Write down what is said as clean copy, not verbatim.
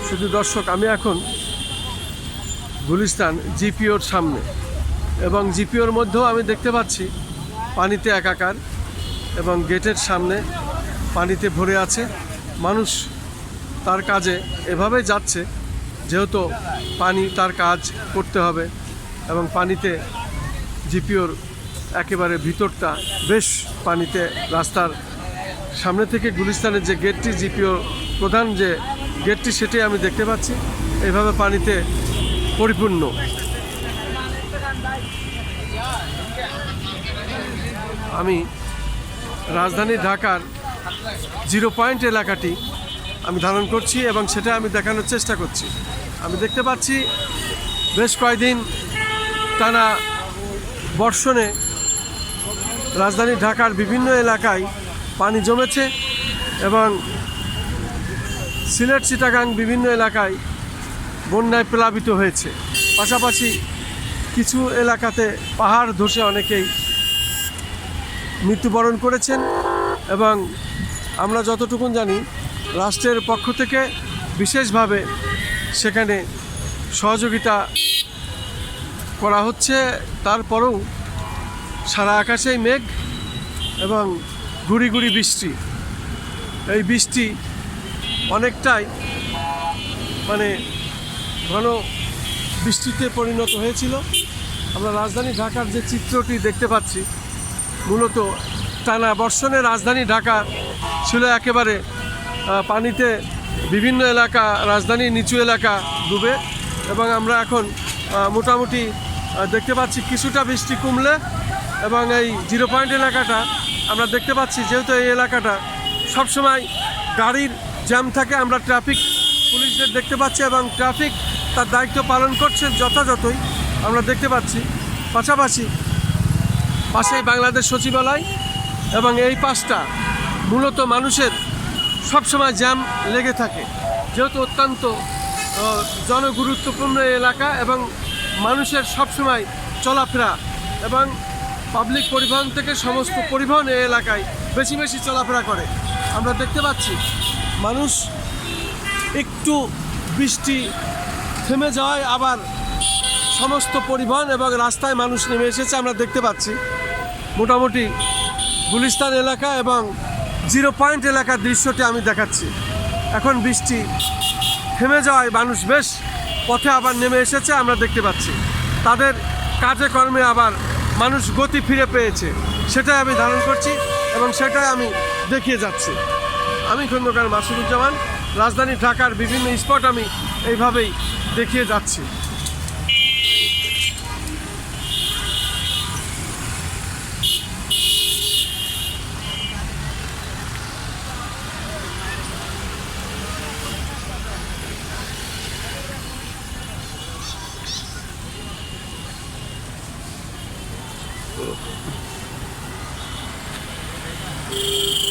শুধু দর্শক, আমি এখন গুলিস্তান জিপিওর সামনে, এবং জিপিওর মধ্যেও আমি দেখতে পাচ্ছি পানিতে একাকার, এবং গেটের সামনে পানিতে ভরে আছে। মানুষ তার কাজে এভাবে যাচ্ছে, যেহেতু পানি তার কাজ করতে হবে, এবং পানিতে জিপিওর একেবারে ভিতরটা বেশ পানিতে। রাস্তার সামনে থেকে গুলিস্তানের যে গেটটি, জিপিওর প্রধান যে গেটটি, সেটি আমি দেখতে পাচ্ছি এইভাবে পানিতে পরিপূর্ণ। আমি রাজধানী ঢাকার 0 পয়েন্ট এলাকাটি আমি ধারণ করছি এবং সেটা আমি দেখানোর চেষ্টা করছি। আমি দেখতে পাচ্ছি বেশ কয়েকদিন টানা বর্ষণে রাজধানী ঢাকার বিভিন্ন এলাকায় পানি জমেছে, এবং সিলেট, চিটাগাং বিভিন্ন এলাকায় বন্যায় প্লাবিত হয়েছে। পাশাপাশি কিছু এলাকাতে পাহাড় ধসে অনেকেই মৃত্যুবরণ করেছেন, এবং আমরা যতটুকু জানি রাষ্ট্রের পক্ষ থেকে বিশেষভাবে সেখানে সহযোগিতা করা হচ্ছে। তারপরেও সারা আকাশেই মেঘ এবং গুড়ি গুড়ি বৃষ্টি। এই বৃষ্টি অনেকটাই ঘন বৃষ্টিতে পরিণত হয়েছিল। আমরা রাজধানী ঢাকার যে চিত্রটি দেখতে পাচ্ছি, মূলত টানা বর্ষণে রাজধানী ঢাকা ছিল একেবারে পানিতে। বিভিন্ন এলাকা, রাজধানীর নিচু এলাকা ডুবে, এবং আমরা এখন মোটামুটি দেখতে পাচ্ছি কিছুটা বৃষ্টি কমলে, এবং এই 0 পয়েন্ট এলাকাটা আমরা দেখতে পাচ্ছি, যেহেতু এই এলাকাটা সবসময় গাড়ির জ্যাম থাকে, আমরা ট্রাফিক পুলিশদের দেখতে পাচ্ছি, এবং ট্রাফিক তার দায়িত্ব পালন করছে যথাযথই আমরা দেখতে পাচ্ছি। পাশাপাশি পাশেই বাংলাদেশ সচিবালয়, এবং এই পাশটা মূলত মানুষের সবসময় জ্যাম লেগে থাকে, যেহেতু অত্যন্ত জনগুরুত্বপূর্ণ এলাকা, এবং মানুষের সবসময় চলাফেরা, এবং পাবলিক পরিবহন থেকে সমস্ত পরিবহন এই এলাকায় বেশি বেশি চলাফেরা করে। আমরা দেখতে পাচ্ছি মানুষ একটু বৃষ্টি থেমে যাওয়ায় আবার সমস্ত পরিবহন এবং রাস্তায় মানুষ নেমে এসেছে। আমরা দেখতে পাচ্ছি মোটামুটি গুলিস্তান এলাকা এবং 0 পয়েন্ট এলাকার দৃশ্যটি আমি দেখাচ্ছি। এখন বৃষ্টি থেমে যাওয়ায় মানুষ বেশ পথে আবার নেমে এসেছে। আমরা দেখতে পাচ্ছি তাদের কাজে কর্মে আবার মানুষ গতি ফিরে পেয়েছে, সেটাই আমি ধারণ করছি এবং সেটাই আমি দেখিয়ে যাচ্ছি। আমি খন্দকার মাসুদুজ্জামান, রাজধানী ঢাকার বিভিন্ন স্পট আমি এইভাবেই দেখিয়ে যাচ্ছি। Oh.